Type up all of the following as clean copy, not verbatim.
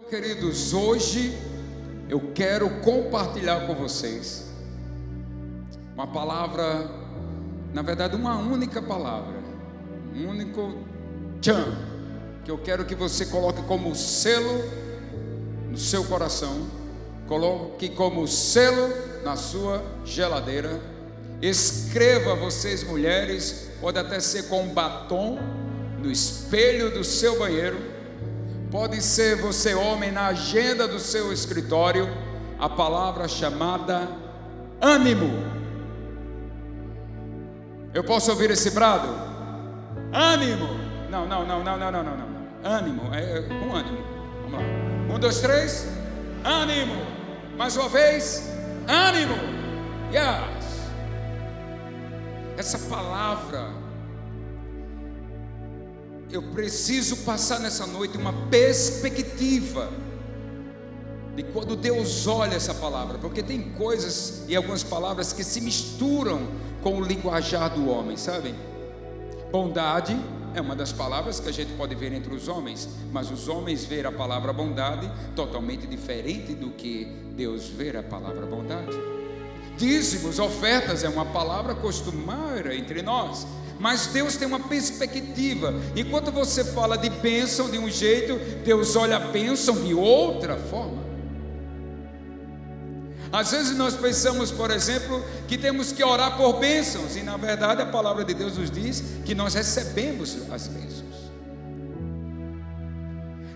Queridos, hoje eu quero compartilhar com vocês uma palavra, na verdade uma única palavra, um único tchan, que eu quero que você coloque como selo no seu coração, coloque como selo na sua geladeira, escreva, vocês mulheres, pode até ser com batom no espelho do seu banheiro, pode ser você homem na agenda do seu escritório, a palavra chamada ânimo. Eu posso ouvir esse brado? Ânimo. Não. Ânimo, com ânimo. Vamos lá. 1, 2, 3. Ânimo. Mais uma vez. Ânimo. Yes. Essa palavra, eu preciso passar nessa noite uma perspectiva de quando Deus olha essa palavra, porque tem coisas e algumas palavras que se misturam com o linguajar do homem, sabem? Bondade é uma das palavras que a gente pode ver entre os homens, mas os homens veem a palavra bondade totalmente diferente do que Deus vê a palavra bondade. Dízimos, ofertas é uma palavra costumeira entre nós, mas Deus tem uma perspectiva. Enquanto você fala de bênção de um jeito, Deus olha a bênção de outra forma. Às vezes nós pensamos, por exemplo, que temos que orar por bênçãos, e na verdade a palavra de Deus nos diz que nós recebemos as bênçãos.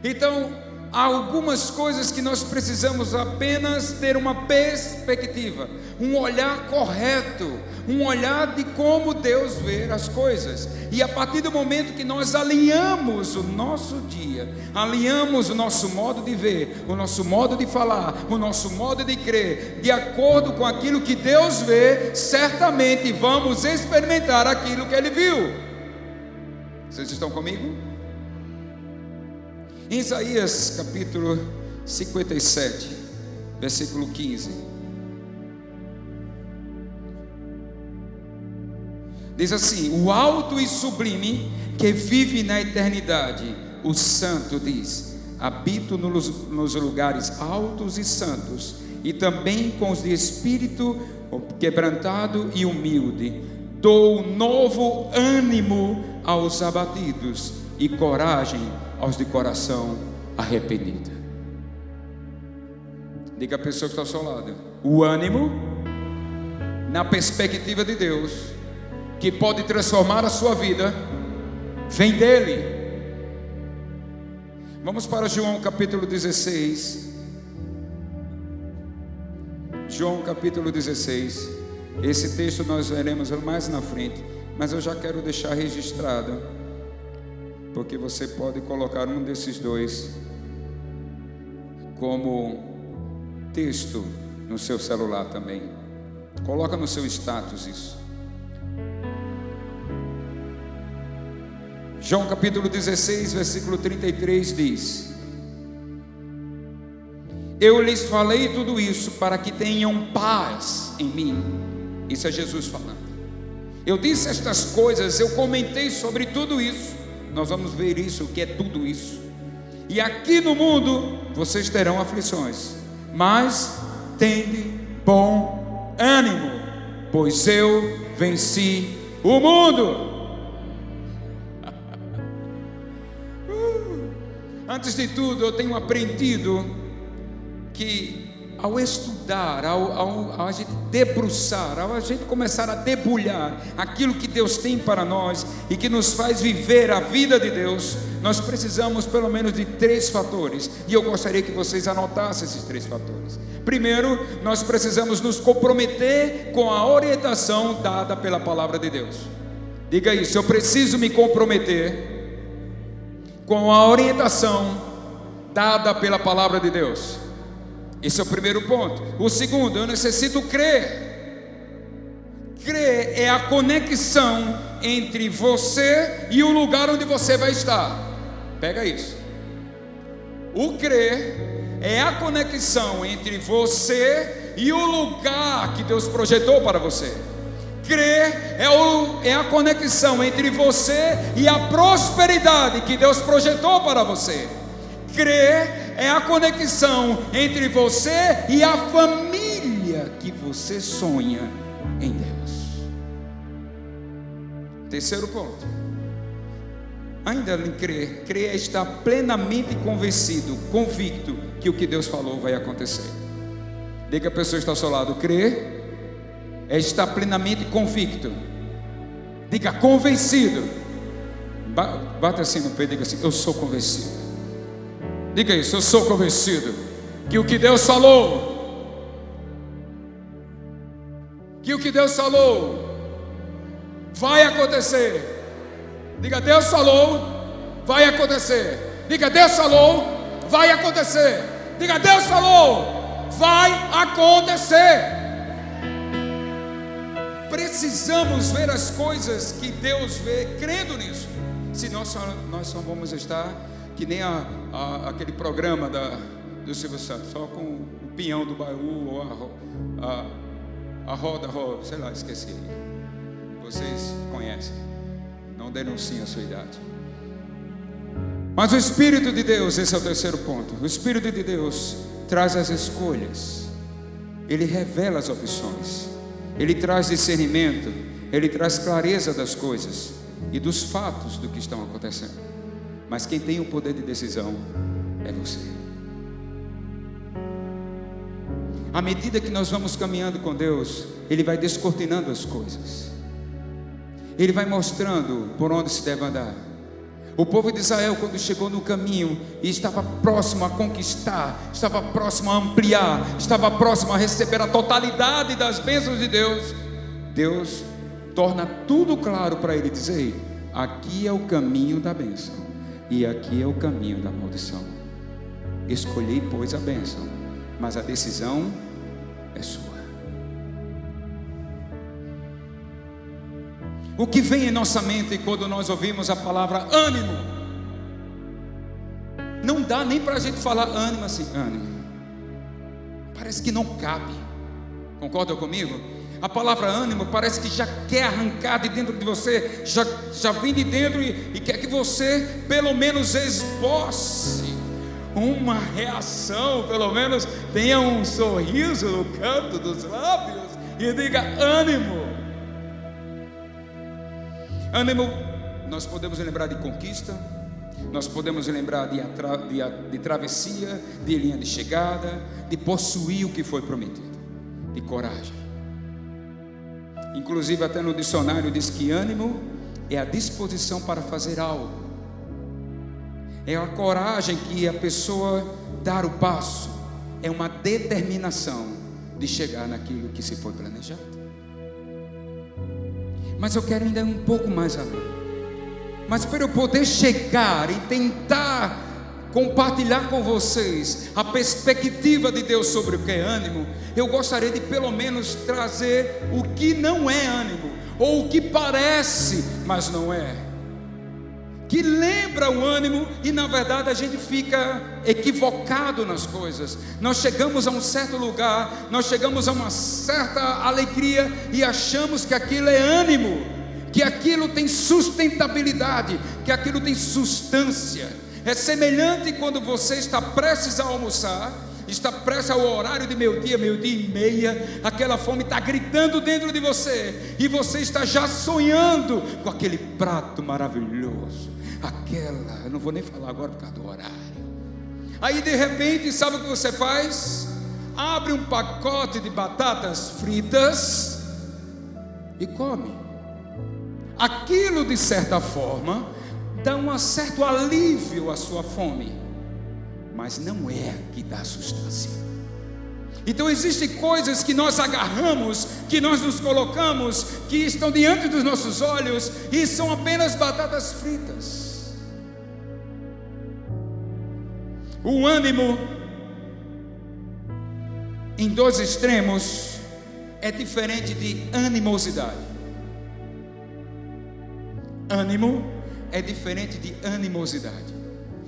Então, há algumas coisas que nós precisamos apenas ter uma perspectiva, um olhar correto, um olhar de como Deus vê as coisas. E a partir do momento que nós alinhamos o nosso dia, alinhamos o nosso modo de ver, o nosso modo de falar, o nosso modo de crer, de acordo com aquilo que Deus vê, certamente vamos experimentar aquilo que Ele viu. Vocês estão comigo? Em Isaías capítulo 57, versículo 15, diz assim: o alto e sublime que vive na eternidade, o santo diz: habito nos lugares altos e santos, e também com os de espírito quebrantado e humilde, dou novo ânimo aos abatidos e coragem aos de coração arrependido. Diga a pessoa que está ao seu lado: o ânimo, na perspectiva de Deus, que pode transformar a sua vida, vem dele. Vamos para João capítulo 16. João capítulo 16. Esse texto nós veremos mais na frente, mas eu já quero deixar registrado, porque você pode colocar um desses dois como texto no seu celular também. Coloca no seu status isso. João capítulo 16, versículo 33 diz: eu lhes falei tudo isso para que tenham paz em mim. Isso é Jesus falando. Eu disse estas coisas, eu comentei sobre tudo isso. Nós vamos ver isso, o que é tudo isso. E aqui no mundo vocês terão aflições, mas tende bom ânimo, pois eu venci o mundo. Antes de tudo, eu tenho aprendido que ao estudar, ao a gente debruçar, ao a gente começar a debulhar aquilo que Deus tem para nós e que nos faz viver a vida de Deus, nós precisamos pelo menos de 3 fatores, e eu gostaria que vocês anotassem esses 3 fatores. Primeiro, nós precisamos nos comprometer com a orientação dada pela palavra de Deus. Diga isso: eu preciso me comprometer com a orientação dada pela palavra de Deus. Esse é o primeiro ponto. O segundo, eu necessito crer. Crer é a conexão entre você e o lugar onde você vai estar. Pega isso. O crer é a conexão entre você e o lugar que Deus projetou para você. Crer é a conexão entre você e a prosperidade que Deus projetou para você. Crer é a conexão entre você e a família que você sonha em Deus. Terceiro ponto, ainda em crer é estar plenamente convencido, convicto que o que Deus falou vai acontecer. Diga a pessoa que está ao seu lado: crer é estar plenamente convicto. Diga: convencido. Bata assim no peito e diga assim: eu sou convencido. Diga isso: eu sou convencido que o que Deus falou, vai acontecer. Diga: Deus falou, vai acontecer. Diga: Deus falou, vai acontecer. Diga: Deus falou, vai acontecer. Precisamos ver as coisas que Deus vê, crendo nisso. Senão nós só vamos estar que nem aquele programa do Silvio Santos, só com o peão do baú ou a roda, sei lá, esqueci. Vocês conhecem, não denunciem a sua idade. Mas o Espírito de Deus, esse é o terceiro ponto. O Espírito de Deus traz as escolhas, Ele revela as opções, Ele traz discernimento, Ele traz clareza das coisas e dos fatos do que estão acontecendo. Mas quem tem o poder de decisão é você. À medida que nós vamos caminhando com Deus, Ele vai descortinando as coisas, Ele vai mostrando por onde se deve andar. O povo de Israel, quando chegou no caminho e estava próximo a conquistar, estava próximo a ampliar, estava próximo a receber a totalidade das bênçãos de Deus, Deus torna tudo claro para ele, dizer: aqui é o caminho da bênção e aqui é o caminho da maldição. Escolhei, pois, a bênção, mas a decisão é sua. O que vem em nossa mente quando nós ouvimos a palavra ânimo? Não dá nem para a gente falar ânimo assim, ânimo. Parece que não cabe. Concorda comigo? A palavra ânimo parece que já quer arrancar de dentro de você, já vem de dentro e quer que você pelo menos esboce uma reação, pelo menos tenha um sorriso no canto dos lábios e diga ânimo. Ânimo, nós podemos lembrar de conquista, nós podemos lembrar de travessia, de linha de chegada, de possuir o que foi prometido, de coragem. Inclusive até no dicionário diz que ânimo é a disposição para fazer algo, é a coragem que a pessoa dar o passo, é uma determinação de chegar naquilo que se foi planejado. Mas eu quero ainda um pouco mais além. Mas para eu poder chegar e tentar compartilhar com vocês a perspectiva de Deus sobre o que é ânimo, eu gostaria de pelo menos trazer o que não é ânimo, ou o que parece, mas não é, que lembra o ânimo e na verdade a gente fica equivocado nas coisas. Nós chegamos a um certo lugar, nós chegamos a uma certa alegria e achamos que aquilo é ânimo, que aquilo tem sustentabilidade, que aquilo tem substância. É semelhante quando você está prestes a almoçar, está prestes ao horário de meio-dia e meia, aquela fome está gritando dentro de você, e você está já sonhando com aquele prato maravilhoso, eu não vou nem falar agora por causa do horário. Aí de repente, sabe o que você faz? Abre um pacote de batatas fritas e come. Aquilo de certa forma dá um certo alívio à sua fome, mas não é que dá sustância. Então existem coisas que nós agarramos, que nós nos colocamos, que estão diante dos nossos olhos e são apenas batatas fritas. O ânimo em dois extremos é diferente de animosidade. Ânimo é diferente de animosidade.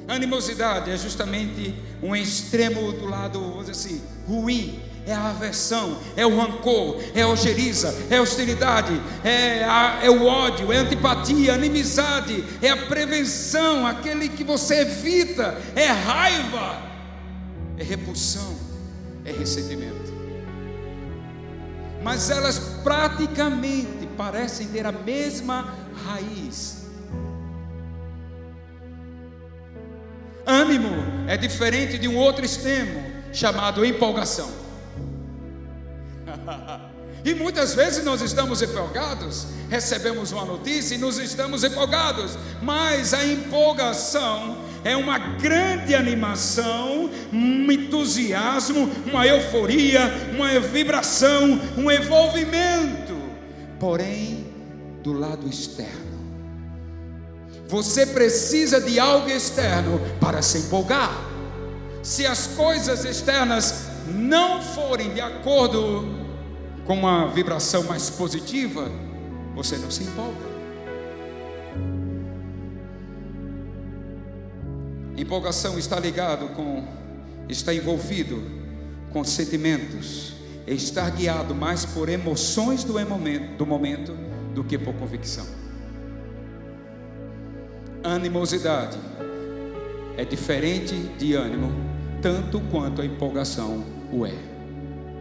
Animosidade é justamente um extremo do lado, vamos dizer assim, ruim. É a aversão, é o rancor, é a ojeriza, é a hostilidade, é o ódio, é a antipatia, a inimizade, é a prevenção, aquele que você evita, é raiva. é repulsão, é ressentimento. Mas elas praticamente parecem ter a mesma raiz. Ânimo é diferente de um outro extremo chamado empolgação. E muitas vezes nós estamos empolgados, recebemos uma notícia e nos estamos empolgados, mas a empolgação é uma grande animação, um entusiasmo, uma euforia, uma vibração, um envolvimento, porém do lado externo. Você precisa de algo externo para se empolgar. Se as coisas externas não forem de acordo com uma vibração mais positiva, você não se empolga. Empolgação está envolvido com sentimentos, estar guiado mais por emoções do momento do que por convicção. Animosidade é diferente de ânimo, tanto quanto a empolgação o é.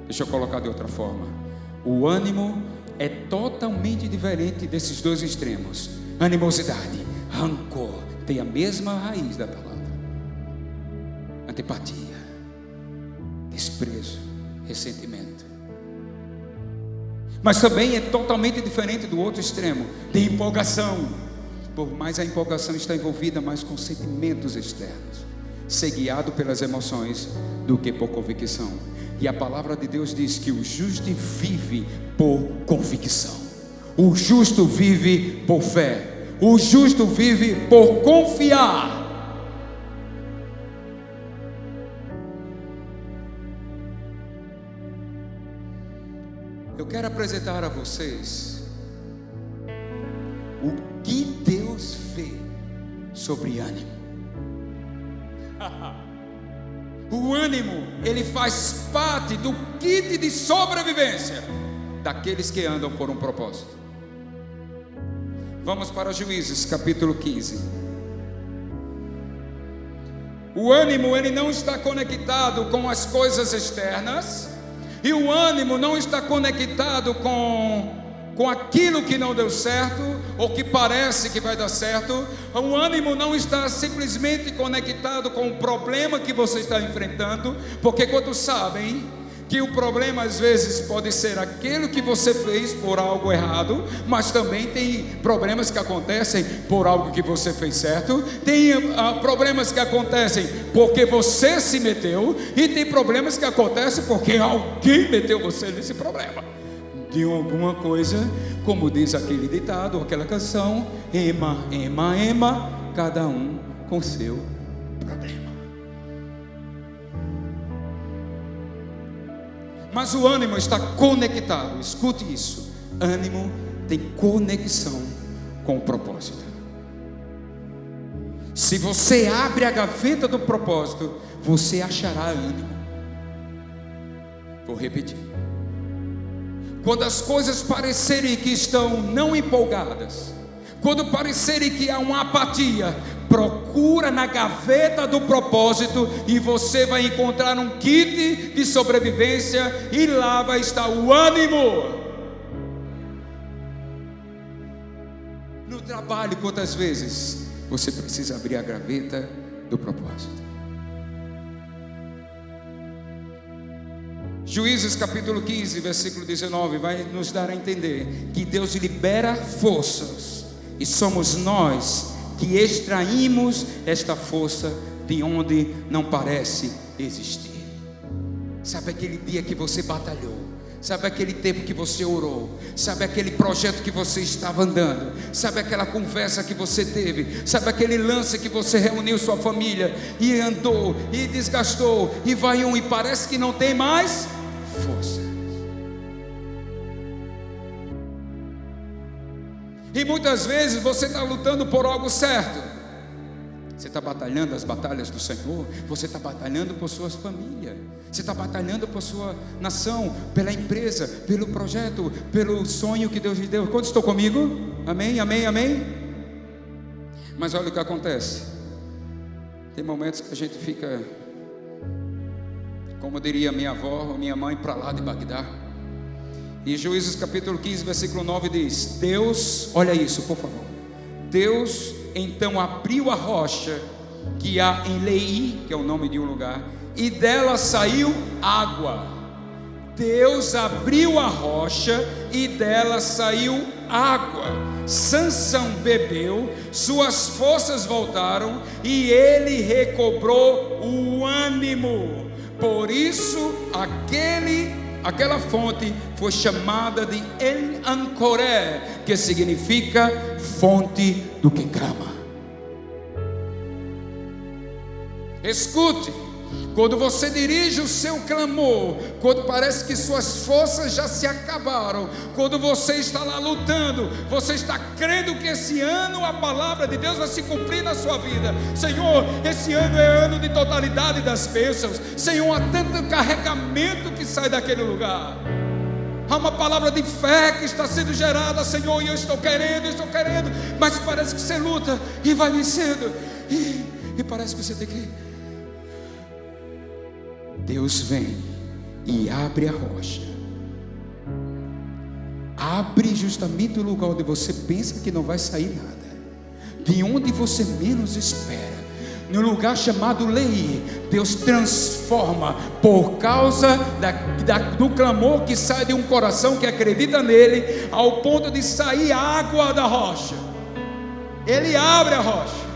Deixa eu colocar de outra forma. O ânimo é totalmente diferente desses dois extremos. Animosidade, rancor, tem a mesma raiz da palavra. Antipatia, desprezo, ressentimento. Mas também é totalmente diferente do outro extremo, de empolgação. Por mais a empolgação está envolvida mais com sentimentos externos, ser guiado pelas emoções do que por convicção. E a palavra de Deus diz que o justo vive por convicção. O justo vive por fé. O justo vive por confiar. Eu quero apresentar a vocês o que Deus vê sobre ânimo. O ânimo, ele faz parte do kit de sobrevivência daqueles que andam por um propósito. Vamos para Juízes capítulo 15. O ânimo, ele não está conectado com as coisas externas, e o ânimo não está conectado com aquilo que não deu certo, ou que parece que vai dar certo. O ânimo não está simplesmente conectado com o problema que você está enfrentando, porque quantos sabem que o problema às vezes pode ser aquilo que você fez por algo errado, mas também tem problemas que acontecem por algo que você fez certo, tem problemas que acontecem porque você se meteu, e tem problemas que acontecem porque alguém meteu você nesse problema. De alguma coisa, como diz aquele ditado, aquela canção, ema, ema, ema, cada um com seu problema. Mas o ânimo está conectado, escute isso, ânimo tem conexão com o propósito. Se você abre a gaveta do propósito, você achará ânimo. Vou repetir. Quando as coisas parecerem que estão não empolgadas, quando parecerem que há uma apatia, procura na gaveta do propósito e você vai encontrar um kit de sobrevivência, e lá vai estar o ânimo. No trabalho, quantas vezes você precisa abrir a gaveta do propósito? Juízes capítulo 15, versículo 19, vai nos dar a entender que Deus libera forças, e somos nós que extraímos esta força de onde não parece existir. Sabe aquele dia que você batalhou? Sabe aquele tempo que você orou? Sabe aquele projeto que você estava andando? Sabe aquela conversa que você teve? Sabe aquele lance que você reuniu sua família e andou e desgastou e vai e parece que não tem mais força? E muitas vezes você está lutando por algo certo. Você está batalhando as batalhas do Senhor. Você está batalhando por sua família. Você está batalhando por sua nação, pela empresa, pelo projeto, pelo sonho que Deus lhe deu. Quantos estão comigo? Amém, amém, amém. Mas olha o que acontece. Tem momentos que a gente fica como diria minha avó ou minha mãe, para lá de Bagdá. E Juízes capítulo 15, versículo 9 diz: Deus, olha isso por favor, Deus então abriu a rocha que há em Lei, que é o nome de um lugar, e dela saiu água. Deus abriu a rocha e dela saiu água. Sansão bebeu, suas forças voltaram e ele recobrou o ânimo. Por isso aquela fonte foi chamada de El Ancoré, que significa fonte do que clama. Escute, quando você dirige o seu clamor, quando parece que suas forças já se acabaram, quando você está lá lutando, você está crendo que esse ano a palavra de Deus vai se cumprir na sua vida. Senhor, esse ano é ano de totalidade das bênçãos. Senhor, há tanto carregamento que sai daquele lugar. Há uma palavra de fé que está sendo gerada, Senhor, e eu estou querendo, mas parece que você luta e vai vencendo, e parece que você tem que... Deus vem e abre a rocha, abre justamente o lugar onde você pensa que não vai sair nada, de onde você menos espera, no lugar chamado Lei. Deus transforma por causa do clamor que sai de um coração que acredita nele, ao ponto de sair água da rocha. Ele abre a rocha,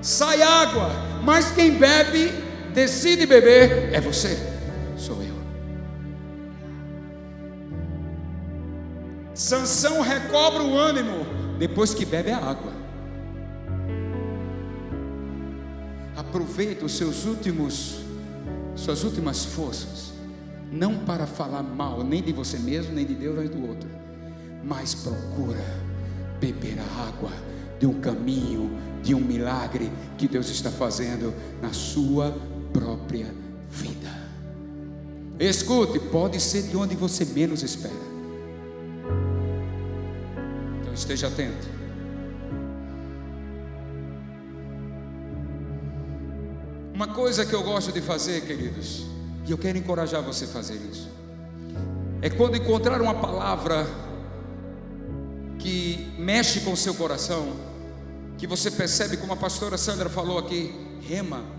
sai água, mas quem bebe, decide beber, é você, sou eu. Sansão recobra o ânimo depois que bebe a água. Aproveita suas últimas forças, não para falar mal nem de você mesmo, nem de Deus, nem do outro, mas procura beber a água de um caminho, de um milagre que Deus está fazendo na sua própria vida. Escute, pode ser de onde você menos espera. Então esteja atento. Uma coisa que eu gosto de fazer, queridos, e eu quero encorajar você a fazer isso, é quando encontrar uma palavra que mexe com o seu coração, que você percebe, como a pastora Sandra falou aqui, rema.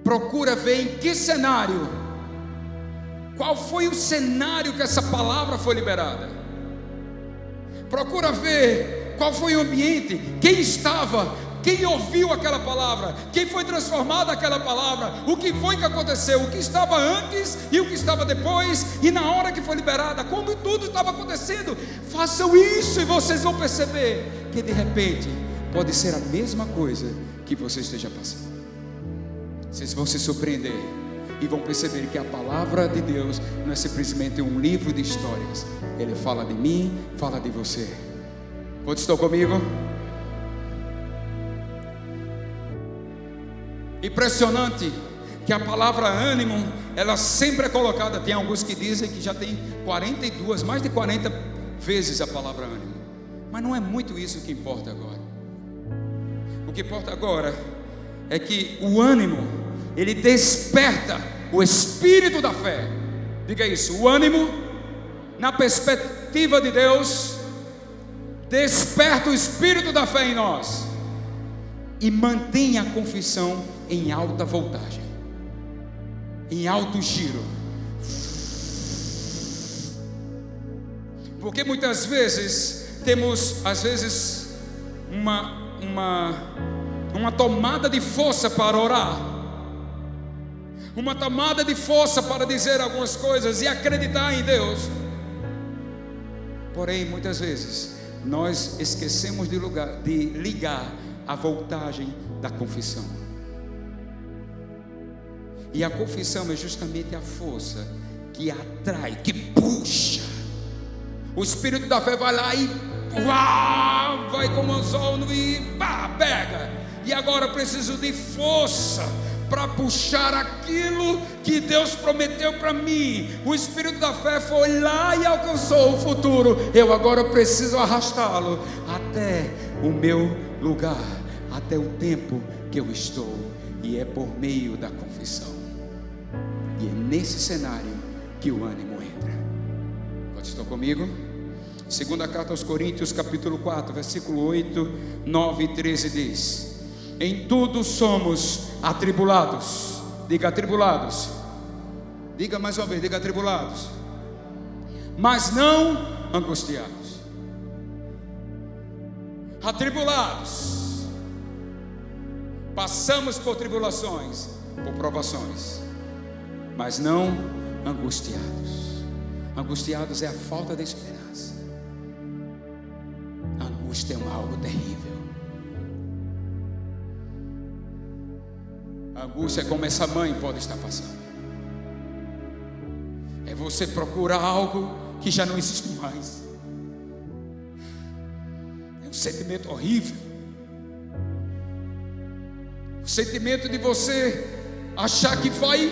Procura ver em que cenário, qual foi o cenário que essa palavra foi liberada. Procura ver qual foi o ambiente, quem estava, quem ouviu aquela palavra, quem foi transformado aquela palavra, o que foi que aconteceu, o que estava antes e o que estava depois, e na hora que foi liberada, como tudo estava acontecendo. Façam isso e vocês vão perceber que de repente pode ser a mesma coisa que você esteja passando. Vocês vão se surpreender e vão perceber que a palavra de Deus não é simplesmente um livro de histórias. Ele fala de mim, fala de você. Quantos estão comigo? Impressionante que a palavra ânimo, ela sempre é colocada. Tem alguns que dizem que já tem 42, mais de 40 vezes a palavra ânimo. Mas não é muito isso que importa agora. O que importa agora é que o ânimo, ele desperta o espírito da fé. Diga isso, o ânimo, na perspectiva de Deus, desperta o espírito da fé em nós e mantém a confissão em alta voltagem, em alto giro. Porque muitas vezes temos, uma tomada de força para orar, uma tomada de força para dizer algumas coisas e acreditar em Deus. Porém, muitas vezes nós esquecemos de ligar a voltagem da confissão. E a confissão é justamente a força que atrai, que puxa. O espírito da fé vai lá e vai como um anzol e pega. E agora eu preciso de força para puxar aquilo que Deus prometeu para mim. O espírito da fé foi lá e alcançou o futuro. Eu agora preciso arrastá-lo até o meu lugar, até o tempo que eu estou. E é por meio da confissão. E é nesse cenário que o ânimo entra. Pode estar comigo? Segunda carta aos Coríntios, capítulo 4, versículo 8, 9 e 13 diz: em tudo somos atribulados. Diga atribulados. Diga mais uma vez, diga atribulados. Mas não angustiados. Atribulados. Passamos por tribulações, por provações, mas não angustiados. Angustiados é a falta de esperança. A angústia é algo terrível. A angústia é como essa mãe pode estar passando. É você procurar algo que já não existe mais. É um sentimento horrível. O sentimento de você achar que vai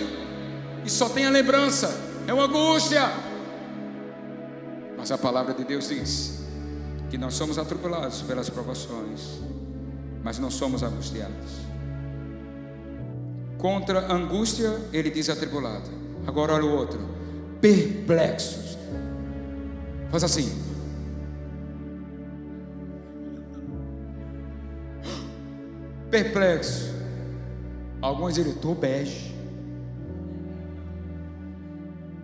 e só tem a lembrança. É uma angústia. Mas a palavra de Deus diz que nós somos atribulados pelas provações, mas não somos angustiados. Contra a angústia, ele diz atribulado. Agora olha o outro: perplexos. Faz assim. Perplexo. Alguns dizem, estou bege.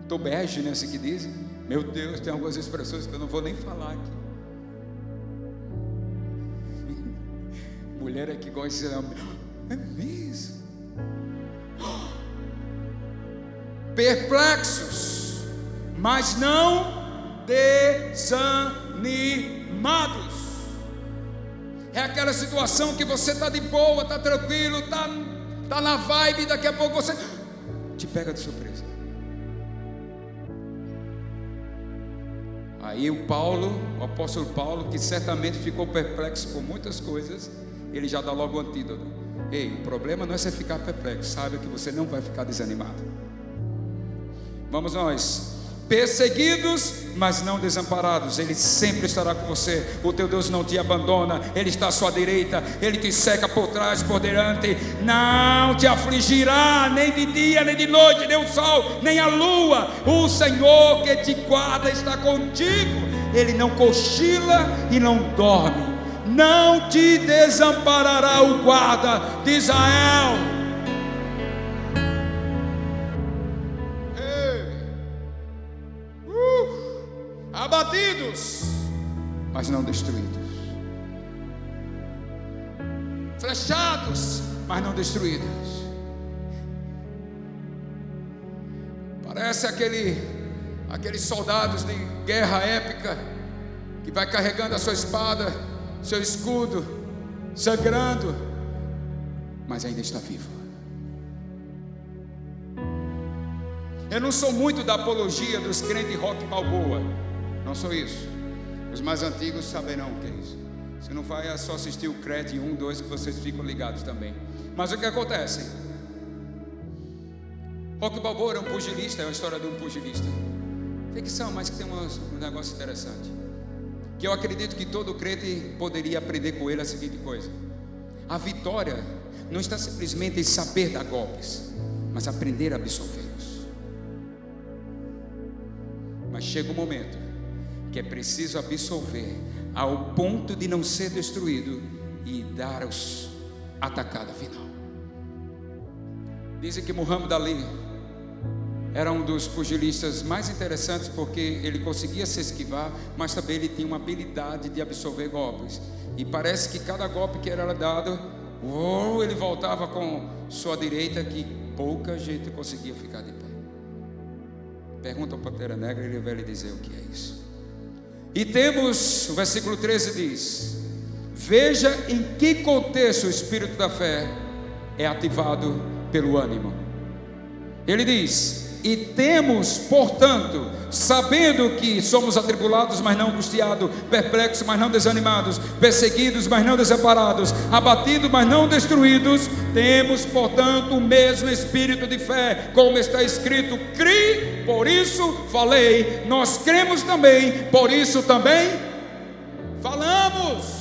Estou bege, né? Assim que dizem. Meu Deus, tem algumas expressões que eu não vou nem falar aqui. Mulher é que gosta de dizer, é mesmo. Perplexos, mas não desanimados. É aquela situação que você está de boa, está tranquilo, está na vibe, daqui a pouco você te pega de surpresa. Aí o apóstolo Paulo, que certamente ficou perplexo por muitas coisas, ele já dá logo o antídoto. Ei, o problema não é você ficar perplexo, saiba que você não vai ficar desanimado. Vamos nós. Perseguidos, mas não desamparados. Ele sempre estará com você. O teu Deus não te abandona. Ele está à sua direita. Ele te cerca por trás, por diante. Não te afligirá, nem de dia, nem de noite, nem o sol, nem a lua. O Senhor que te guarda está contigo. Ele não cochila e não dorme. Não te desamparará o guarda de Israel. Abatidos, mas não destruídos. Flechados, mas não destruídos. Parece aqueles soldados de guerra épica que vai carregando a sua espada, seu escudo, sangrando, mas ainda está vivo. Eu não sou muito da apologia dos crentes rock balboa. Não sou isso. Os mais antigos saberão o que é isso. Se não vai, é só assistir o Crete 1, 2 que vocês ficam ligados também. Mas o que acontece? Rock Balboa era um pugilista, é uma história de um pugilista. Ficção, mas que tem um negócio interessante. Que eu acredito que todo crente poderia aprender com ele a seguinte coisa: a vitória não está simplesmente em saber dar golpes, mas aprender a absorvê-los. Mas chega um momento que é preciso absorver ao ponto de não ser destruído e dar a tacada final. Dizem que Muhammad Ali era um dos pugilistas mais interessantes, porque ele conseguia se esquivar, mas também ele tinha uma habilidade de absorver golpes. E parece que cada golpe que era dado, ele voltava com sua direita, que pouca gente conseguia ficar de pé. Pergunta ao Pantera Negra, ele vai lhe dizer o que é isso. E temos, o versículo 13 diz: veja em que contexto o espírito da fé é ativado pelo ânimo. Ele diz: e temos, portanto, sabendo que somos atribulados, mas não angustiados, perplexos, mas não desanimados, perseguidos, mas não desamparados, abatidos, mas não destruídos, temos, portanto, o mesmo espírito de fé, como está escrito: cri, por isso falei. Nós cremos também, por isso também falamos.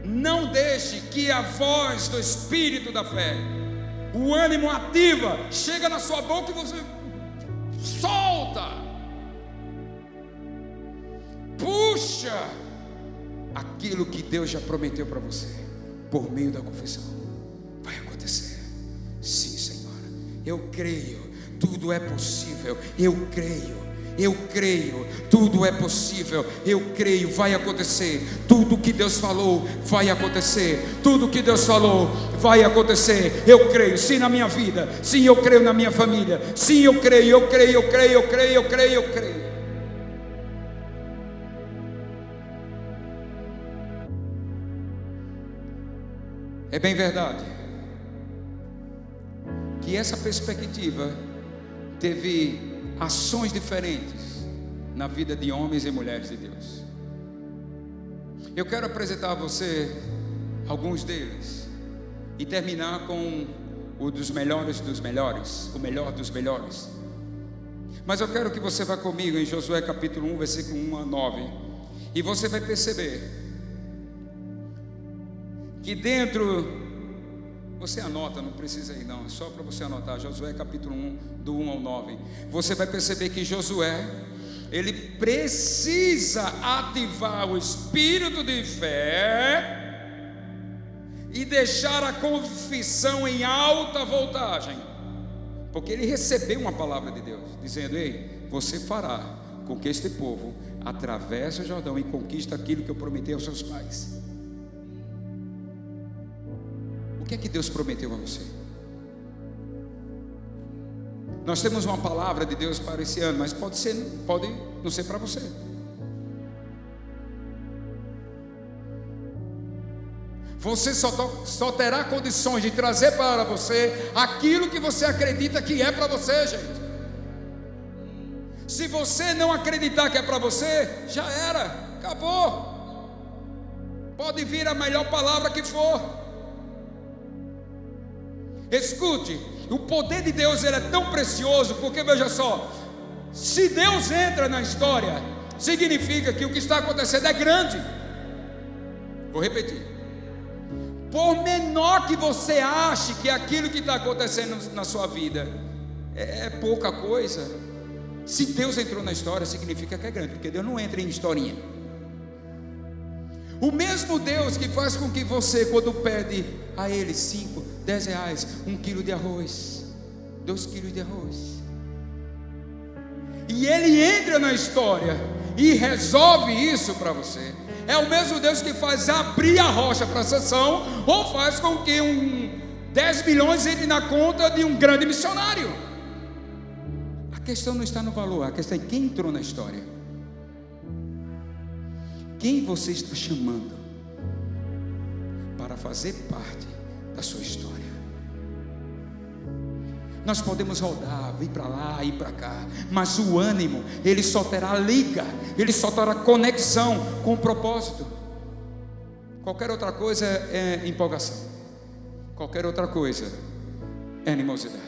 Não deixe que a voz do Espírito da fé, o ânimo ativa, chega na sua boca e você solta, puxa aquilo que Deus já prometeu para você, por meio da confissão. Vai acontecer. Sim, Senhor, eu creio, tudo é possível. Eu creio, tudo é possível. Eu creio, vai acontecer. Tudo que Deus falou vai acontecer. Tudo que Deus falou vai acontecer. Eu creio, sim, na minha vida. Sim, eu creio na minha família. Sim, eu creio. É bem verdade que essa perspectiva teve ações diferentes na vida de homens e mulheres de Deus. Eu quero apresentar a você alguns deles e terminar com o dos melhores dos melhores, o melhor dos melhores. Mas eu quero que você vá comigo em Josué capítulo 1, versículo 1 a 9, e você vai perceber que dentro, você anota, não precisa ir não, é só para você anotar, Josué capítulo 1, do 1 ao 9, você vai perceber que Josué, ele precisa ativar o espírito de fé e deixar a confissão em alta voltagem, porque ele recebeu uma palavra de Deus, dizendo: ei, você fará com que este povo atravesse o Jordão e conquiste aquilo que eu prometi aos seus pais. O que é que Deus prometeu a você? Nós temos uma palavra de Deus para esse ano, mas pode não ser para você. Você só terá condições de trazer para você aquilo que você acredita que é para você, gente. Se você não acreditar que é para você, já era, acabou. Pode vir a melhor palavra que for. Escute, o poder de Deus, ele é tão precioso, porque veja só, se Deus entra na história, significa que o que está acontecendo é grande. Vou repetir: por menor que você ache que aquilo que está acontecendo na sua vida é pouca coisa, se Deus entrou na história, significa que é grande, porque Deus não entra em historinha. O mesmo Deus que faz com que você, quando pede a Ele 5, 10 reais, 1 quilo de arroz, 2 quilos de arroz, e Ele entra na história e resolve isso para você, é o mesmo Deus que faz abrir a rocha para a sessão, ou faz com que 10 milhões entre na conta de um grande missionário. A questão não está no valor, a questão é quem entrou na história. Quem você está chamando para fazer parte da sua história? Nós podemos rodar, ir para lá, ir para cá, mas o ânimo, ele só terá liga, ele só terá conexão com o propósito. Qualquer outra coisa é empolgação, qualquer outra coisa é animosidade.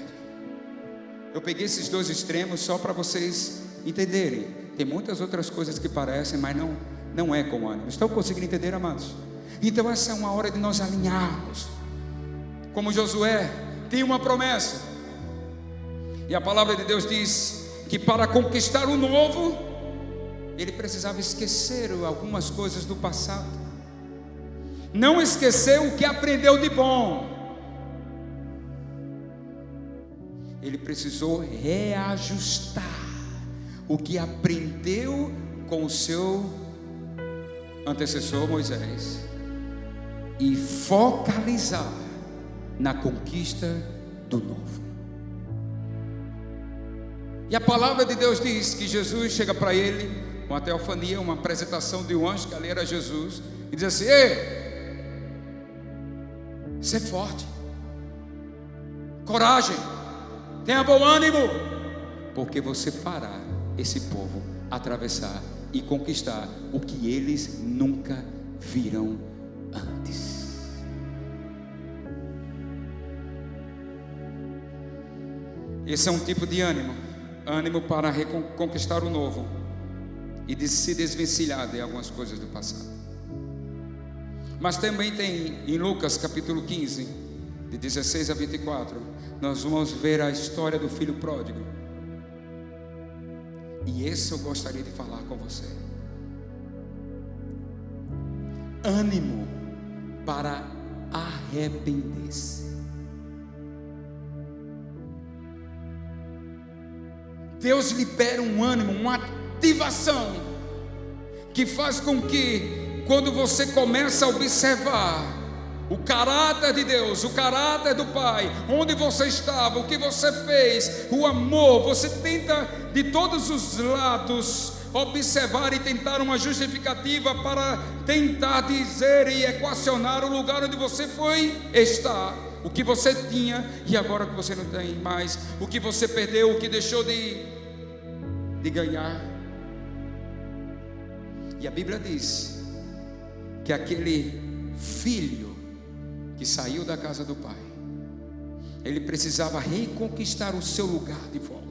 Eu peguei esses dois extremos só para vocês entenderem. Tem muitas outras coisas que parecem, mas não é como ânimo. Estão conseguindo entender, amados? Então essa é uma hora de nós alinharmos. Como Josué tinha uma promessa, e a palavra de Deus diz que para conquistar o novo, ele precisava esquecer algumas coisas do passado, não esquecer o que aprendeu de bom. Ele precisou reajustar o que aprendeu com o seu antecessor Moisés e focalizar na conquista do novo. E a palavra de Deus diz que Jesus chega para ele com a teofania, uma apresentação de um anjo que ali era Jesus, e diz assim: ei, ser forte, coragem, tenha bom ânimo, porque você fará esse povo atravessar e conquistar o que eles nunca viram antes. Esse é um tipo de ânimo para reconquistar o novo e de se desvencilhar de algumas coisas do passado. Mas também tem em Lucas capítulo 15, de 16 a 24, nós vamos ver a história do filho pródigo. E esse eu gostaria de falar com você. Ânimo para arrepender-se. Deus libera um ânimo, uma ativação, que faz com que, quando você começa a observar o caráter de Deus, o caráter do Pai, onde você estava, o que você fez, o amor, você tenta de todos os lados observar e tentar uma justificativa para tentar dizer e equacionar o lugar onde você foi estar, o que você tinha e agora que você não tem mais, o que você perdeu, o que deixou de ganhar. E a Bíblia diz que aquele filho que saiu da casa do pai, ele precisava reconquistar o seu lugar de volta.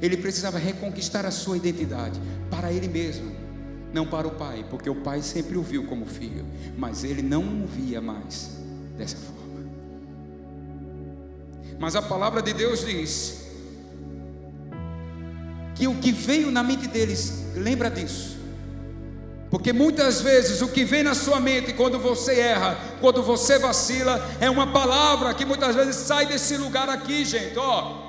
Ele precisava reconquistar a sua identidade para ele mesmo, não para o pai, porque o pai sempre o viu como filho, mas ele não o via mais dessa forma. Mas a palavra de Deus diz que o que veio na mente deles, lembra disso, porque muitas vezes o que vem na sua mente quando você erra, quando você vacila, é uma palavra que muitas vezes sai desse lugar aqui, gente, ó.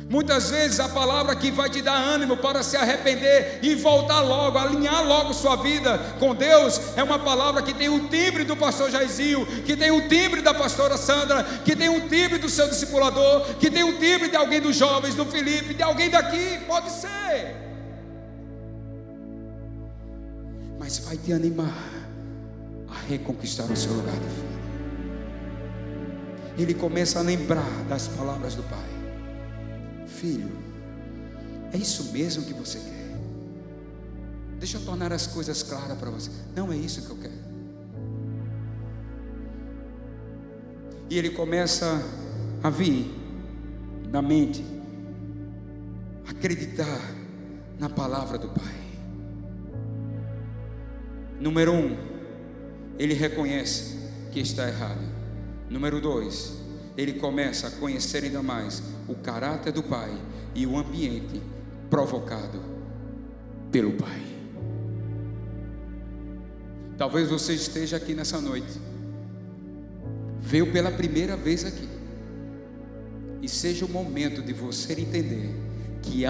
Muitas vezes a palavra que vai te dar ânimo para se arrepender e voltar logo, alinhar logo sua vida com Deus, é uma palavra que tem o timbre do pastor Jairzinho, que tem o timbre da pastora Sandra, que tem o timbre do seu discipulador, que tem o timbre de alguém dos jovens, do Felipe, de alguém daqui, pode ser, mas vai te animar a reconquistar o seu lugar de filho. Ele começa a lembrar das palavras do pai. Filho, é isso mesmo que você quer? Deixa eu tornar as coisas claras para você. Não é isso que eu quero. E ele começa a vir na mente, acreditar na palavra do pai. Número 1, ele reconhece que está errado. Número 2, ele começa a conhecer ainda mais o caráter do pai e o ambiente provocado pelo pai. Talvez você esteja aqui nessa noite, veio pela primeira vez aqui, e seja o momento de você entender que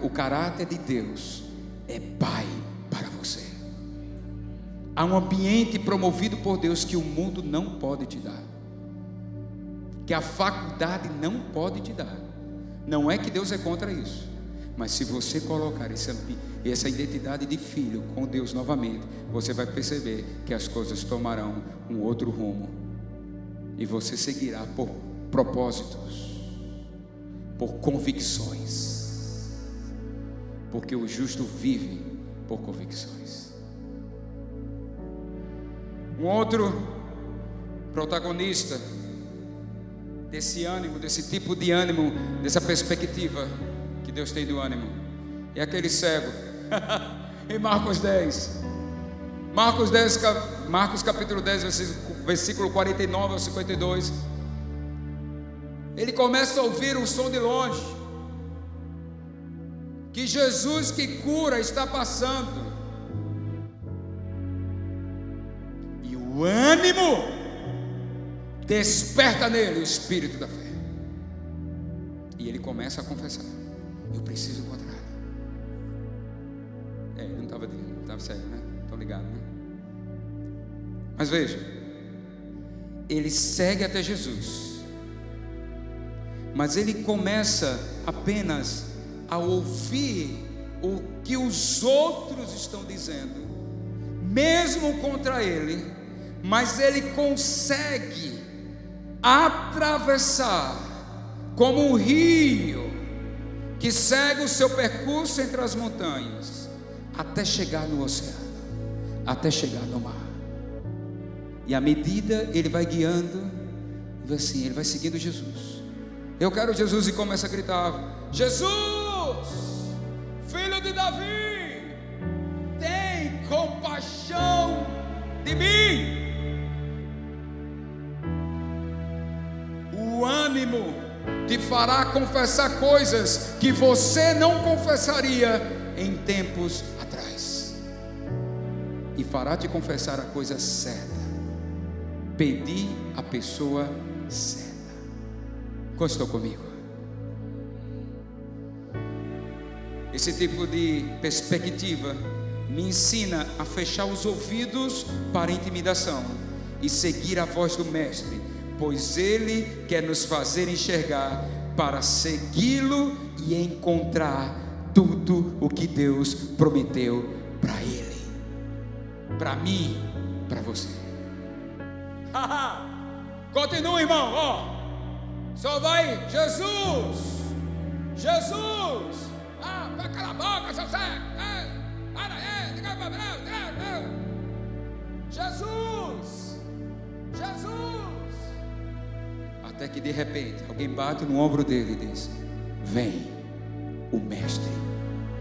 o caráter de Deus é pai para você. Há um ambiente promovido por Deus que o mundo não pode te dar, que a faculdade não pode te dar. Não é que Deus é contra isso, mas se você colocar essa identidade de filho com Deus novamente, você vai perceber que as coisas tomarão um outro rumo, e você seguirá por propósitos, por convicções, porque o justo vive por convicções. Um outro protagonista desse ânimo, desse tipo de ânimo, dessa perspectiva que Deus tem do ânimo, é aquele cego. Em Marcos 10, Marcos capítulo 10, versículo 49 ao 52, ele começa a ouvir um som de longe, que Jesus que cura está passando, e o ânimo desperta nele o espírito da fé, e ele começa a confessar: eu preciso encontrar. Ele não estava sério, né? Estão ligados, né? Mas veja, ele segue até Jesus, mas ele começa apenas a ouvir o que os outros estão dizendo, mesmo contra ele, mas ele consegue atravessar como um rio que segue o seu percurso entre as montanhas, até chegar no oceano, até chegar no mar. E à medida ele vai guiando, assim, ele vai seguindo Jesus. Eu quero Jesus, e começa a gritar: Jesus, filho de Davi, tem compaixão de mim. O ânimo te fará confessar coisas que você não confessaria em tempos atrás, e fará te confessar a coisa certa, pedir a pessoa certa. Gostou comigo? Esse tipo de perspectiva me ensina a fechar os ouvidos para a intimidação e seguir a voz do Mestre, pois Ele quer nos fazer enxergar para segui-lo e encontrar tudo o que Deus prometeu para Ele, para mim, para você. Continua, irmão, ó. Só vai Jesus. Vai calar a boca, seu cego. Para aí, Jesus. Até que de repente alguém bate no ombro dele e diz: vem, o Mestre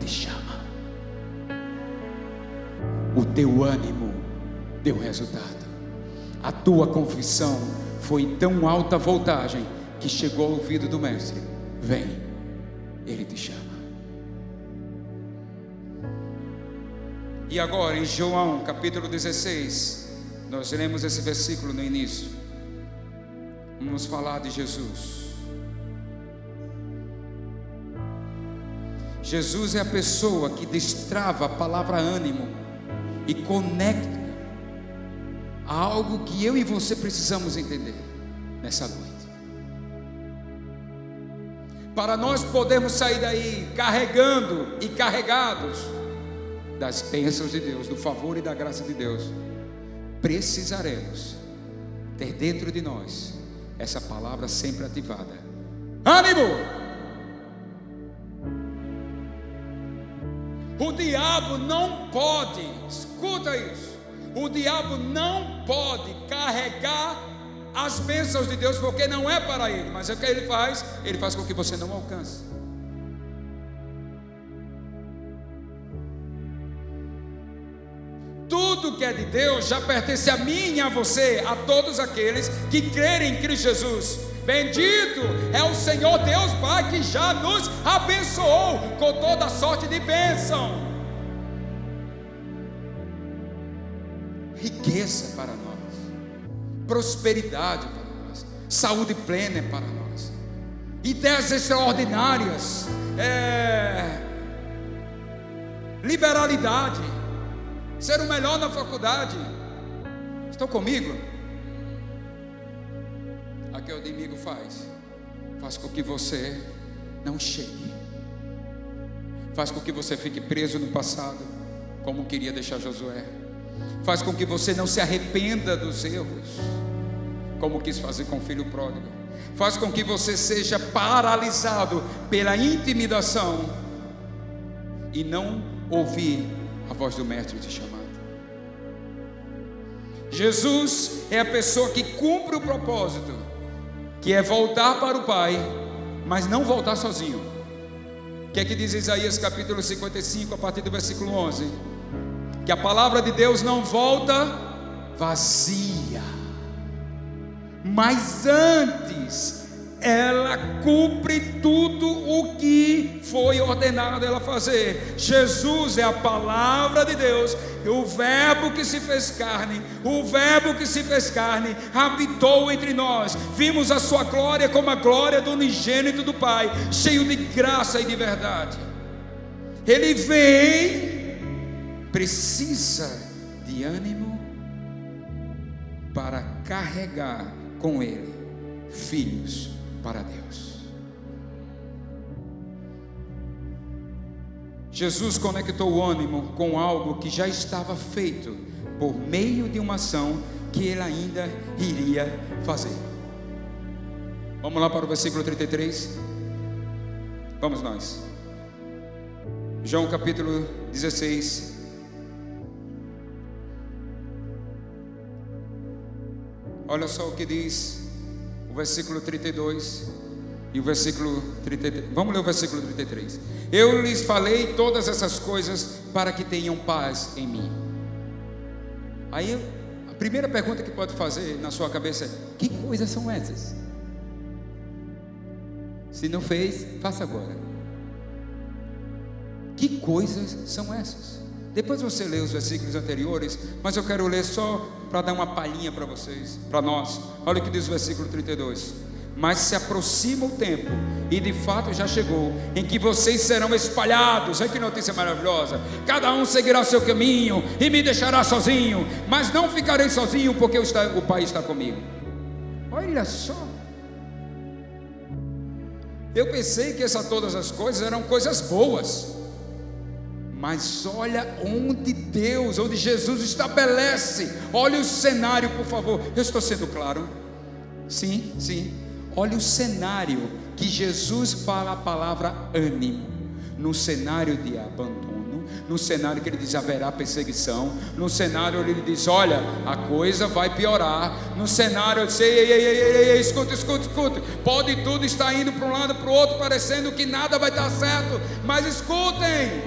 te chama. O teu ânimo deu resultado. A tua confissão foi tão alta voltagem que chegou ao ouvido do Mestre. Vem, Ele te chama. E agora em João capítulo 16, nós lemos esse versículo no início. Vamos falar de Jesus. Jesus é a pessoa que destrava a palavra ânimo e conecta a algo que eu e você precisamos entender nessa noite. Para nós podermos sair daí carregando e carregados das bênçãos de Deus, do favor e da graça de Deus, precisaremos ter dentro de nós essa palavra sempre ativada: ânimo! O diabo não pode, escuta isso, o diabo não pode carregar as bênçãos de Deus, porque não é para ele, mas é o que ele faz com que você não alcance. Tudo que é de Deus já pertence a mim e a você, a todos aqueles que crerem em Cristo Jesus. Bendito é o Senhor Deus Pai, que já nos abençoou com toda sorte de bênção. Riqueza para nós, prosperidade para nós, saúde plena para nós, ideias extraordinárias, liberalidade, ser o melhor na faculdade. Estão comigo? O que o inimigo faz com que você não chegue, faz com que você fique preso no passado, como queria deixar Josué, faz com que você não se arrependa dos erros, como quis fazer com o filho pródigo, faz com que você seja paralisado pela intimidação e não ouvir a voz do Mestre te chamando. Jesus é a pessoa que cumpre o propósito, que é voltar para o Pai, mas não voltar sozinho. O que é que diz Isaías capítulo 55, a partir do versículo 11? Que a palavra de Deus não volta vazia, mas antes ela cumpre tudo o que foi ordenado ela fazer. Jesus é a palavra de Deus, o verbo que se fez carne, habitou entre nós. Vimos a sua glória como a glória do unigênito do Pai, cheio de graça e de verdade. Ele vem, precisa de ânimo para carregar com ele filhos para Deus. Jesus conectou o ânimo com algo que já estava feito por meio de uma ação que ele ainda iria fazer. Vamos lá para o versículo 33. Vamos nós. João capítulo 16. Olha só o que diz o versículo 32 e o versículo 33. Vamos ler o versículo 33. Eu lhes falei todas essas coisas para que tenham paz em mim. Aí a primeira pergunta que pode fazer na sua cabeça é: que coisas são essas? Se não fez, faça agora. Que coisas são essas? Depois você lê os versículos anteriores, mas eu quero ler só para dar uma palhinha para vocês, para nós. Olha o que diz o versículo 32. Mas se aproxima o tempo, e de fato já chegou, em que vocês serão espalhados. Olha que notícia maravilhosa. Cada um seguirá o seu caminho e me deixará sozinho, mas não ficarei sozinho, porque o Pai está comigo. Olha só. Eu pensei que todas as coisas eram coisas boas, mas olha onde Jesus estabelece. Olha o cenário, por favor. Eu estou sendo claro? Sim, sim. Olha o cenário que Jesus fala a palavra ânimo. No cenário de abandono, no cenário que ele diz haverá perseguição, no cenário ele diz olha, a coisa vai piorar, no cenário eu disse ei, escuta, pode tudo estar indo para um lado para o outro, parecendo que nada vai dar certo, mas escutem,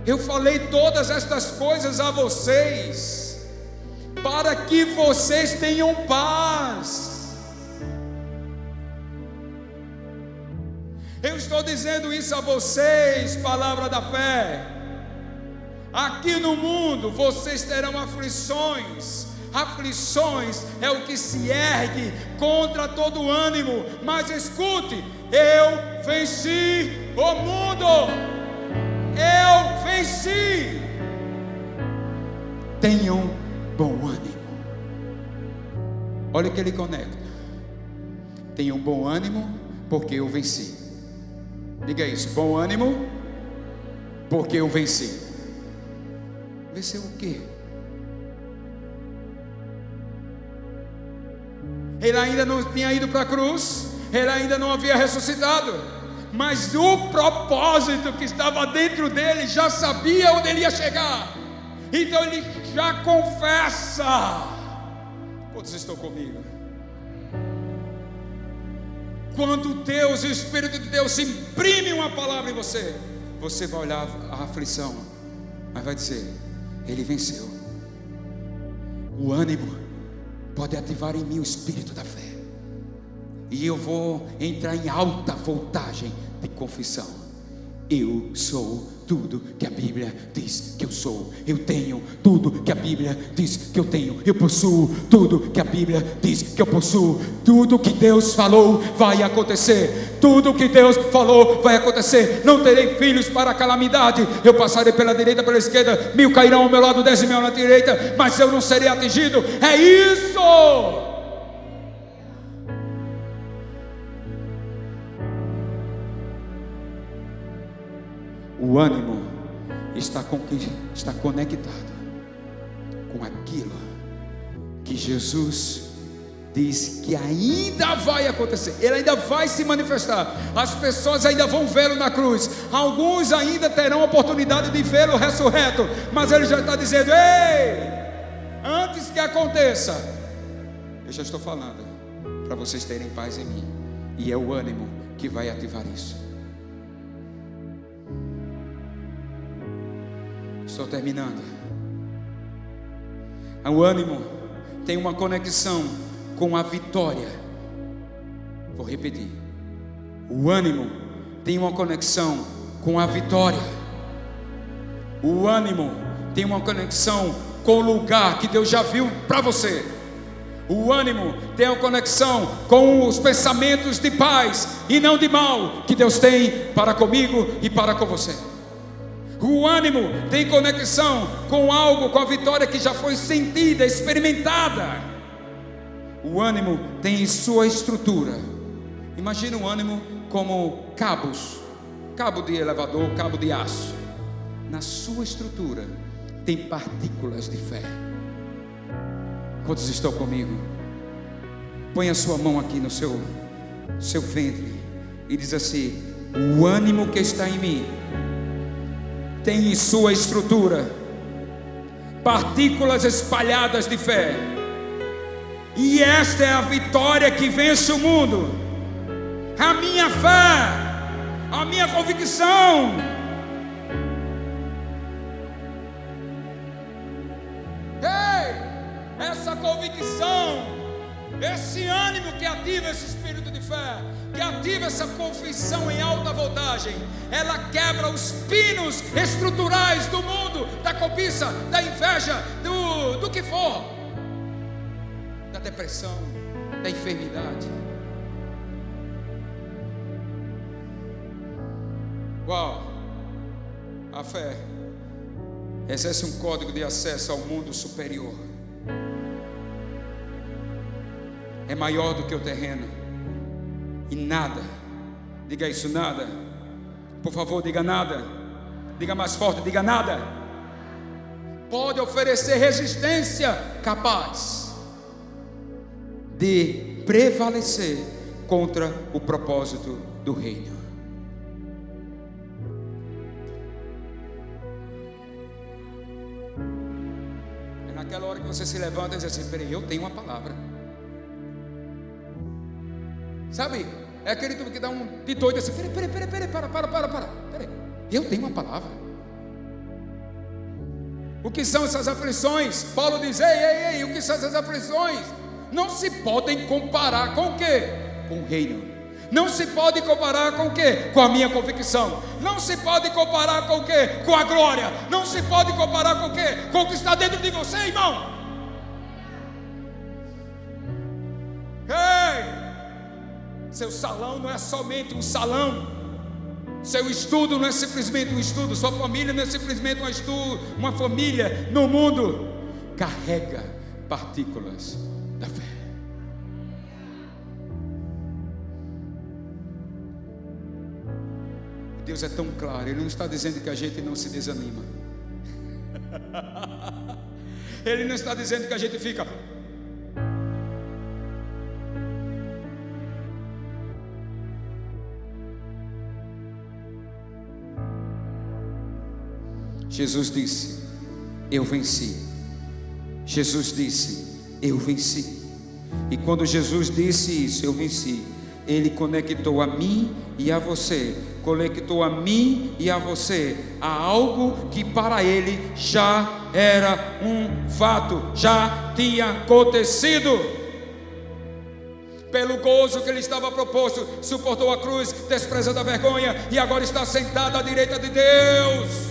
eu falei todas estas coisas a vocês para que vocês tenham paz. Eu estou dizendo isso a vocês, palavra da fé. Aqui no mundo vocês terão aflições. Aflições é o que se ergue contra todo ânimo. Mas escute, eu venci o mundo. Eu venci. Tenham bom ânimo. Olha o que ele conecta. Tenham bom ânimo, porque eu venci. Diga isso, bom ânimo, porque eu venci. Venceu o quê? Ele ainda não tinha ido para a cruz, ele ainda não havia ressuscitado, mas o propósito que estava dentro dele, já sabia onde ele ia chegar. Então ele já confessa. Quantos estão comigo? Quando Deus, o Espírito de Deus imprime uma palavra em você, você vai olhar a aflição, mas vai dizer, ele venceu. O ânimo pode ativar em mim o espírito da fé, e eu vou entrar em alta voltagem de confissão. Eu sou tudo que a Bíblia diz que eu sou. Eu tenho tudo que a Bíblia diz que eu tenho. Eu possuo tudo que a Bíblia diz que eu possuo. Tudo que Deus falou vai acontecer. Tudo que Deus falou vai acontecer. Não terei filhos para a calamidade. Eu passarei pela direita, pela esquerda, 1000 cairão ao meu lado, 10.000 na direita, mas eu não serei atingido. É isso. O ânimo está conectado com aquilo que Jesus diz que ainda vai acontecer. Ele ainda vai se manifestar. As pessoas ainda vão vê-lo na cruz. Alguns ainda terão a oportunidade de vê-lo ressurreto. Mas ele já está dizendo: ei, antes que aconteça, eu já estou falando para vocês terem paz em mim. E é o ânimo que vai ativar isso. Estou terminando. O ânimo tem uma conexão com a vitória. Vou repetir. O ânimo tem uma conexão com a vitória. O ânimo tem uma conexão com o lugar que Deus já viu para você. O ânimo tem uma conexão com os pensamentos de paz e não de mal que Deus tem para comigo e para com você. O ânimo tem conexão com algo, com a vitória que já foi sentida, experimentada. O ânimo tem sua estrutura. Imagina o ânimo como cabos, cabo de elevador, cabo de aço. Na sua estrutura tem partículas de fé. Quantos estão comigo? Põe a sua mão aqui no seu ventre e diz assim: o ânimo que está em mim tem em sua estrutura partículas espalhadas de fé, e esta é a vitória que vence o mundo. A minha fé, a minha convicção. convicção, esse ânimo que ativa esse espírito de fé, que ativa essa confissão em alta voltagem, ela quebra os pinos estruturais do mundo, da cobiça, da inveja, do que for, da depressão, da enfermidade. Uau! A fé exerce um código de acesso ao mundo superior. É maior do que o terreno. E nada, diga isso, nada. Por favor, diga nada. Diga mais forte, diga nada. Pode oferecer resistência capaz de prevalecer contra o propósito do reino. É naquela hora que você se levanta e diz assim: peraí, eu tenho uma palavra. Sabe, é aquele que dá um de doido assim: peraí, peraí, eu tenho uma palavra. O que são essas aflições? Paulo diz: ei, o que são essas aflições? Não se podem comparar com o quê? Com o reino. Não se pode comparar com o quê? Com a minha convicção. Não se pode comparar com o quê? Com a glória. Não se pode comparar com o quê? Com o que está dentro de você, irmão. Ei! Seu salão não é somente um salão. Seu estudo não é simplesmente um estudo. Sua família não é simplesmente um estudo. Uma família no mundo carrega partículas da fé. Deus é tão claro. Ele não está dizendo que a gente não se desanima. Ele não está dizendo que a gente fica... Jesus disse: eu venci. Jesus disse: eu venci. E quando Jesus disse isso, eu venci, Ele conectou a mim e a você, conectou a mim e a você a algo que para Ele já era um fato, já tinha acontecido. Pelo gozo que Ele estava proposto, suportou a cruz, desprezando a vergonha, e agora está sentado à direita de Deus.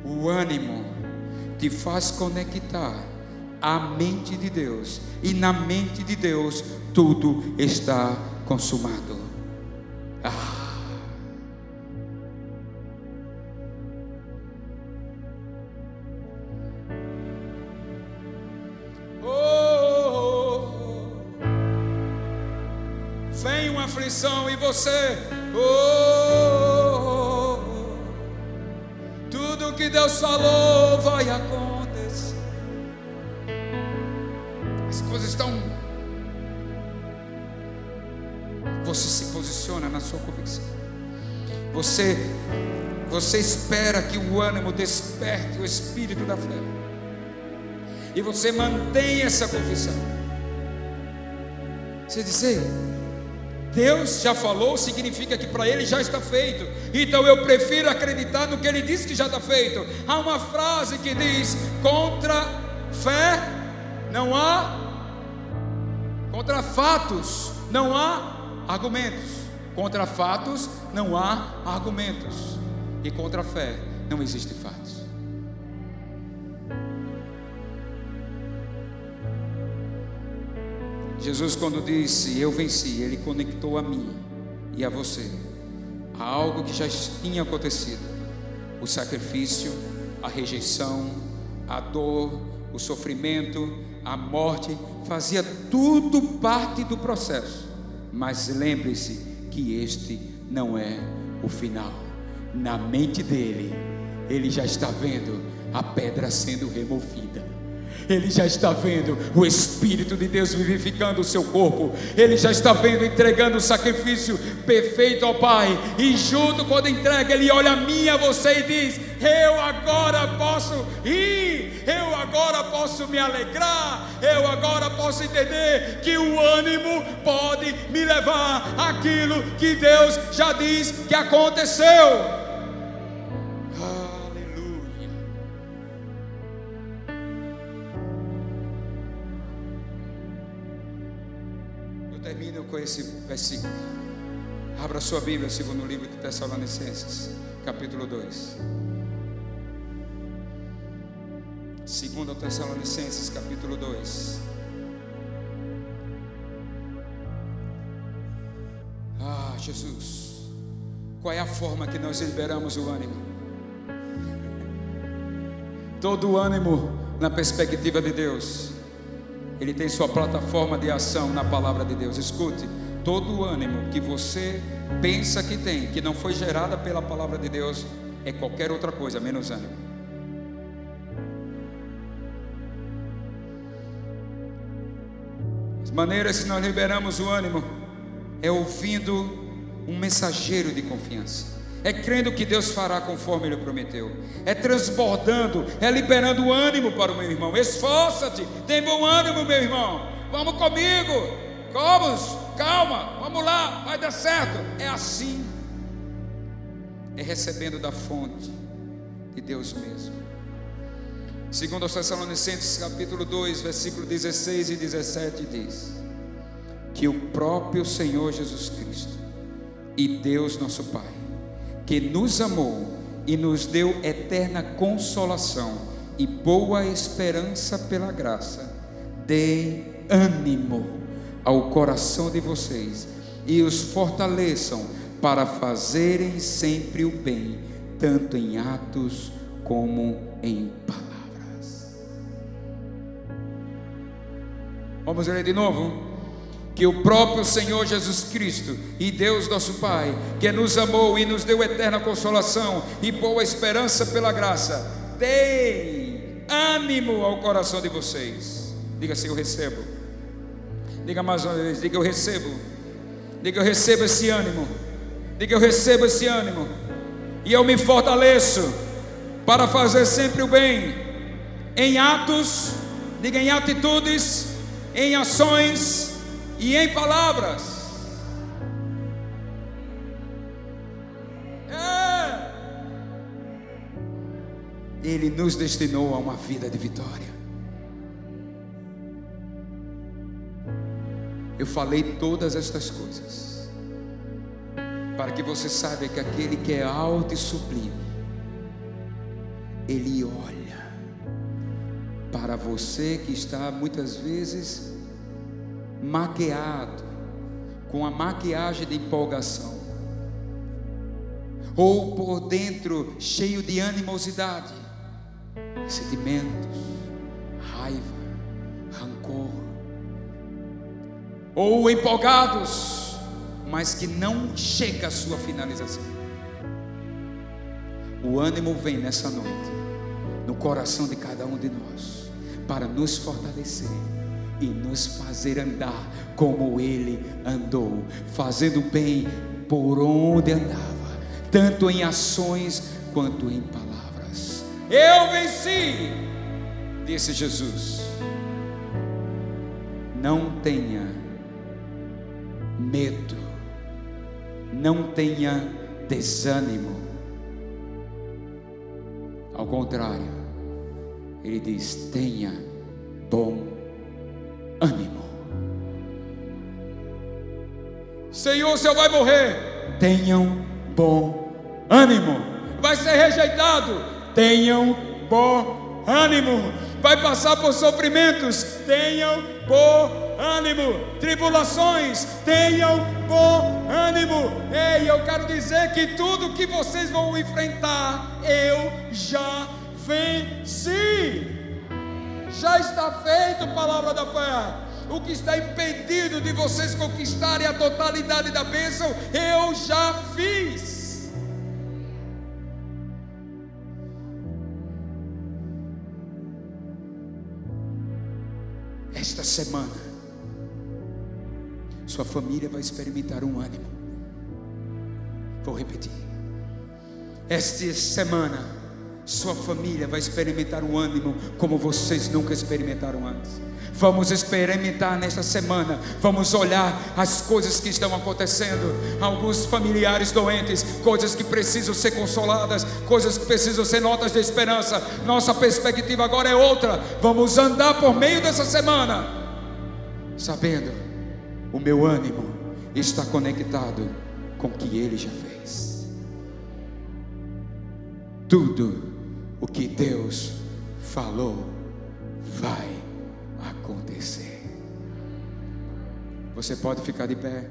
O ânimo te faz conectar à mente de Deus, e na mente de Deus tudo está consumado. Vem uma aflição e você, tudo que Deus falou vai acontecer. As coisas estão... Você se posiciona na sua convicção. Você espera que o ânimo desperte o espírito da fé, e você mantém essa confissão. Você diz: ei, Deus já falou, significa que para Ele já está feito. Então eu prefiro acreditar no que Ele disse que já está feito. Há uma frase que diz: contra fé não há, contra fatos não há argumentos. Contra fatos não há argumentos. E contra fé não existe fatos. Jesus, quando disse eu venci, Ele conectou a mim e a você a algo que já tinha acontecido. O sacrifício, a rejeição, a dor, o sofrimento, a morte, fazia tudo parte do processo. Mas lembre-se que este não é o final. Na mente dele, ele já está vendo a pedra sendo removida. Ele já está vendo o Espírito de Deus vivificando o seu corpo. Ele já está vendo, entregando o sacrifício perfeito ao Pai. E junto, quando entrega, Ele olha a mim e a você e diz: eu agora posso ir, eu agora posso me alegrar, eu agora posso entender que o ânimo pode me levar àquilo que Deus já diz que aconteceu. Eu termino com esse versículo. Abra sua Bíblia, segundo o livro de Tessalonicenses, capítulo 2. 2 Tessalonicenses, capítulo 2. Ah, Jesus, qual é a forma que nós liberamos o ânimo? Todo o ânimo, na perspectiva de Deus, ele tem sua plataforma de ação na palavra de Deus. Escute, todo o ânimo que você pensa que tem, que não foi gerada pela palavra de Deus, é qualquer outra coisa, menos ânimo. As maneiras que nós liberamos o ânimo é ouvindo um mensageiro de confiança, é crendo que Deus fará conforme Ele prometeu, é transbordando, é liberando ânimo para o meu irmão. Esforça-te, tem bom ânimo, meu irmão, vamos comigo, calma, vamos lá, vai dar certo. É assim, é recebendo da fonte de Deus mesmo. 2 Tessalonicenses capítulo 2, versículo 16 e 17 diz: que o próprio Senhor Jesus Cristo e Deus nosso Pai, que nos amou e nos deu eterna consolação e boa esperança pela graça, dê ânimo ao coração de vocês e os fortaleçam para fazerem sempre o bem, tanto em atos como em palavras. Vamos ler de novo. Que o próprio Senhor Jesus Cristo e Deus nosso Pai, que nos amou e nos deu eterna consolação e boa esperança pela graça, dê ânimo ao coração de vocês. Diga assim: eu recebo. Diga mais uma vez, diga: eu recebo. Diga: eu recebo esse ânimo. Diga: eu recebo esse ânimo e eu me fortaleço para fazer sempre o bem, em atos, diga: em atitudes, em ações e em palavras. Ele nos destinou a uma vida de vitória. Eu falei todas estas coisas para que você saiba que aquele que é alto e sublime, ele olha para você que está muitas vezes maquiado com a maquiagem de empolgação, ou por dentro cheio de animosidade, sentimentos, raiva, rancor, ou empolgados, mas que não chega à sua finalização. O ânimo vem nessa noite no coração de cada um de nós para nos fortalecer e nos fazer andar como Ele andou, fazendo bem por onde andava, tanto em ações quanto em palavras. Eu venci, disse Jesus. Não tenha medo, não tenha desânimo. Ao contrário, Ele diz: tenha bom ânimo. Senhor, o Senhor vai morrer. Tenham bom ânimo. Vai ser rejeitado. Tenham bom ânimo. Vai passar por sofrimentos. Tenham bom ânimo. Tribulações. Tenham bom ânimo. Ei, eu quero dizer que tudo que vocês vão enfrentar, eu já venci. Já está feito, palavra da fé. O que está impedindo de vocês conquistarem a totalidade da bênção, eu já fiz. Esta semana, sua família vai experimentar um ânimo. Vou repetir. Esta semana, sua família vai experimentar um ânimo como vocês nunca experimentaram antes. Vamos experimentar nesta semana. Vamos olhar as coisas que estão acontecendo. Alguns familiares doentes, coisas que precisam ser consoladas, coisas que precisam ser notas de esperança. Nossa perspectiva agora é outra. Vamos andar por meio dessa semana sabendo o meu ânimo está conectado com o que Ele já fez. Tudo o que Deus falou vai acontecer. Você pode ficar de pé.